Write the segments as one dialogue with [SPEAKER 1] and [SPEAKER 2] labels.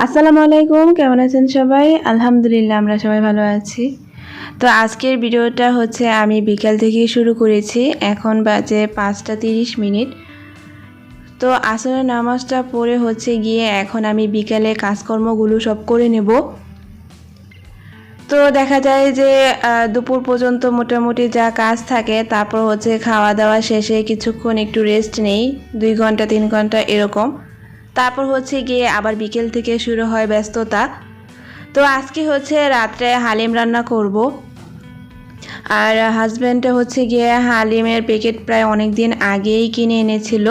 [SPEAKER 1] আসসালামু আলাইকুম, কেমন আছেন সবাই? আলহামদুলিল্লাহ আমরা সবাই ভালো আছি। তো আজকের ভিডিওটা হচ্ছে আমি বিকাল থেকেই শুরু করেছি। এখন বাজে 5টা 30 মিনিট। তো আসরের নামাজটা পড়ে হচ্ছে গিয়ে এখন আমি বিকালে কাজকর্মগুলো সব করে নেব। তো দেখা যায় যে দুপুর পর্যন্ত মোটামুটি যা কাজ থাকে, তারপর হচ্ছে খাওয়া দাওয়া শেষে কিছুক্ষণ একটু রেস্ট নেই, 2 ঘন্টা 3 ঘন্টা এরকম। তারপর হচ্ছে গিয়ে আবার বিকেল থেকে শুরু হয় ব্যস্ততা। তো আজকে হচ্ছে রাত্রে হালিম রান্না করব। আর হাজব্যান্ড হচ্ছে গিয়ে হালিমের প্যাকেট প্রায় অনেক দিন আগেই কিনে এনেছিল।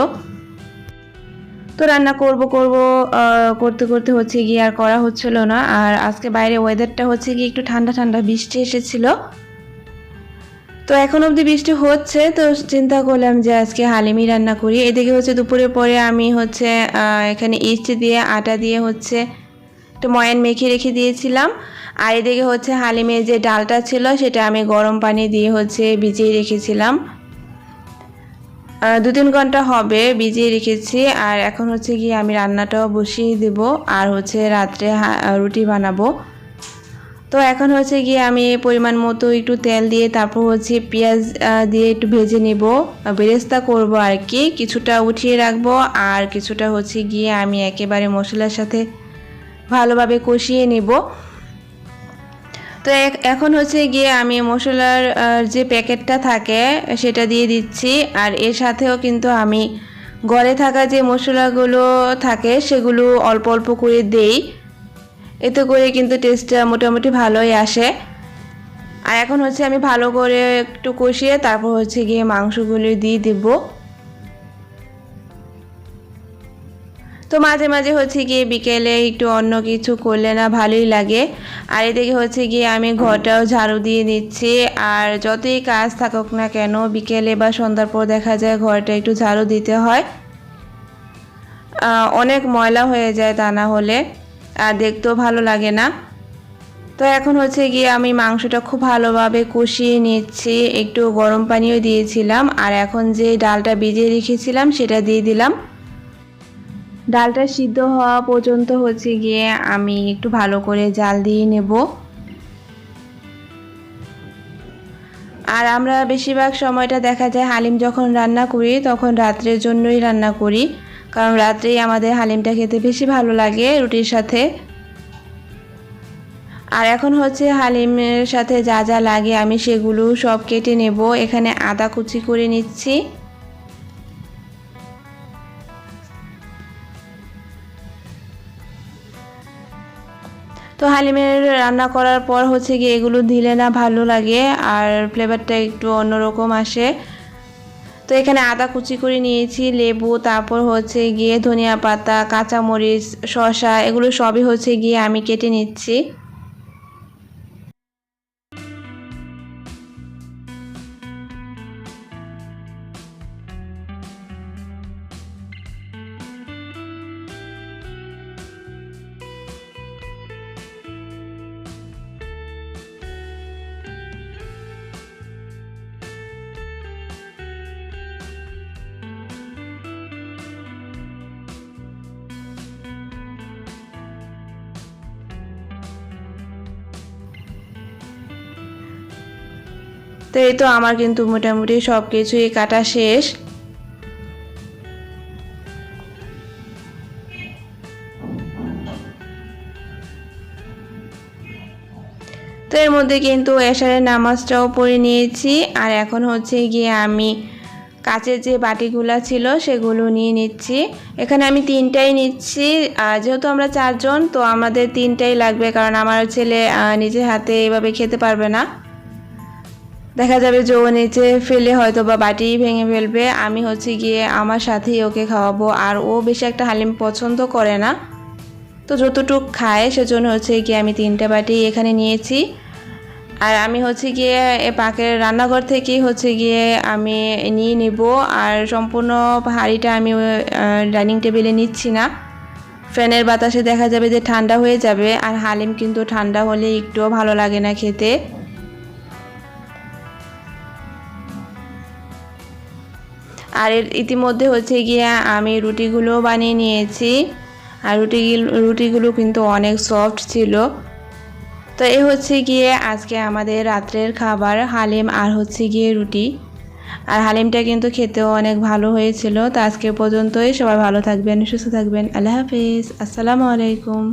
[SPEAKER 1] তো রান্না করব করতে করতে হচ্ছে গিয়ে আর করা হচ্ছিল না। আর আজকে বাইরে ওয়েদারটা হচ্ছে গিয়ে একটু ঠান্ডা ঠান্ডা, বৃষ্টি এসেছিল। তো এখন অবধি বৃষ্টি হচ্ছে, তো চিন্তা করলাম যে আজকে হালিমই রান্না করি। এদিকে হচ্ছে দুপুরের পরে আমি হচ্ছে এখানে ইস্ট দিয়ে আটা দিয়ে হচ্ছে একটু ময়ান মেখে রেখে দিয়েছিলাম। আর এদিকে হচ্ছে হালিমের যে ডালটা ছিল সেটা আমি গরম পানি দিয়ে হচ্ছে ভিজিয়ে রেখেছিলাম। 2-3 ঘন্টা হবে ভিজিয়ে রেখেছি। আর এখন হচ্ছে গিয়ে আমি রান্নাটাও বসিয়ে দেব, আর হচ্ছে রাত্রে রুটি বানাবো। তো এখন হচ্ছে গিয়ে আমি পরিমাণ মতো একটু তেল দিয়ে তারপর হচ্ছে পেঁয়াজ দিয়ে একটু ভেজে নেব, বেরেস্তা করব আর কি। কিছুটা উঠিয়ে রাখবো আর কিছুটা হচ্ছে গিয়ে আমি একেবারে মশলার সাথে ভালোভাবে কষিয়ে নেব। তো এখন হচ্ছে গিয়ে আমি মশলার যে প্যাকেটটা থাকে সেটা দিয়ে দিচ্ছি। আর এর সাথেও কিন্তু আমি ঘরে থাকা যে মশলাগুলো থাকে সেগুলো অল্প অল্প করে দেই, এতে করে কিন্তু টেস্টটা মোটামুটি ভালোই আসে। আর এখন হচ্ছে আমি ভালো করে একটু কষিয়ে তারপর হচ্ছে গিয়ে মাংসগুলো দিয়ে দেব। তো মাঝে মাঝে হচ্ছে গিয়ে বিকেলে একটু অন্য কিছু করলে না ভালোই লাগে। আর এদিকে হচ্ছে গিয়ে আমি ঘরটাও ঝাড়ু দিয়ে নিচ্ছি। আর যতই কাজ থাকুক না কেন বিকেলে বা সন্ধ্যার পর দেখা যায় ঘরটা একটু ঝাড়ু দিতে হয়। অনেক ময়লা হয়ে যায় তা না হলে, আর দেখতেও ভালো লাগে না। তো এখন হচ্ছে গিয়ে আমি মাংসটা খুব ভালোভাবে কষিয়ে নিচ্ছি, একটু গরম পানিও দিয়েছিলাম। আর এখন যে ডালটা ভিজিয়ে রেখেছিলাম সেটা দিয়ে দিলাম। ডালটা সিদ্ধ হওয়া পর্যন্ত হচ্ছে গিয়ে আমি একটু ভালো করে জাল দিয়ে নেব। আর আমরা বেশিরভাগ সময়টা দেখা যায় হালিম যখন রান্না করি তখন রাত্রের জন্যই রান্না করি, কারণ রাত্রেই আমাদের হালিমটা খেতে বেশি ভালো লাগে রুটির সাথে। আর এখন হচ্ছে হালিমের সাথে যা যা লাগে আমি সেগুলো সব কেটে নেব। এখানে আদা কুচি করে নিচ্ছি। তো হালিমের রান্না করার পর হচ্ছে গিয়ে এগুলো দিলে না ভালো লাগে, আর ফ্লেভারটা একটু অন্যরকম আসে। তো এখানে আদা কুচি করে নিয়েছি, লেবু, তারপর হচ্ছে গিয়ে ধনিয়া পাতা, কাঁচামরিচ, শসা, এগুলো সবই হচ্ছে গিয়ে আমি কেটে নিচ্ছি। তো এই তো আমার কিন্তু মোটামুটি সব কিছুই কাটা শেষ। তো এর মধ্যে কিন্তু এশারের নামাজটাও পড়ে নিয়েছি। আর এখন হচ্ছে গিয়ে আমি কাচের যে বাটিগুলো ছিল সেগুলো নিয়ে নিচ্ছি। এখানে আমি 3টাই নিচ্ছি। যেহেতু আমরা 4জন, তো আমাদের 3টাই লাগবে, কারণ আমার ছেলে নিজে হাতে এভাবে খেতে পারবে না। দেখা যাবে যে ও নিচে ফেলে হয়তো বা বাটি ভেঙে ফেলবে। আমি হচ্ছে গিয়ে আমার সাথেই ওকে খাওয়াবো, আর ও বেশি একটা হালিম পছন্দ করে না, তো যতটুক খায় সেজন্য হচ্ছে গিয়ে আমি 3টা বাটি এখানে নিয়েছি। আর আমি হচ্ছে গিয়ে পাকের রান্নাঘর থেকেই হচ্ছে গিয়ে আমি নিয়ে নেব। আর সম্পূর্ণ হাঁড়িটা আমি ডাইনিং টেবিলে নিচ্ছি না, ফ্যানের বাতাসে দেখা যাবে যে ঠান্ডা হয়ে যাবে। আর হালিম কিন্তু ঠান্ডা হলে একটুও ভালো লাগে না খেতে। আর ইতিমধ্যে হচ্ছে গিয়ে আমি রুটিগুলো বানিয়ে নিয়েছি। আর রুটিগুলো কিন্তু অনেক সফট ছিল। তো এই হচ্ছে গিয়ে আজকে আমাদের রাত্রের খাবার, হালিম আর হচ্ছে গিয়ে রুটি। আর হালিমটা কিন্তু খেতেও অনেক ভালো হয়েছিল। তো আজকে পর্যন্তই, সবাই ভালো থাকবেন, সুস্থ থাকবেন। আল্লাহ হাফিজ, আসসালামু আলাইকুম।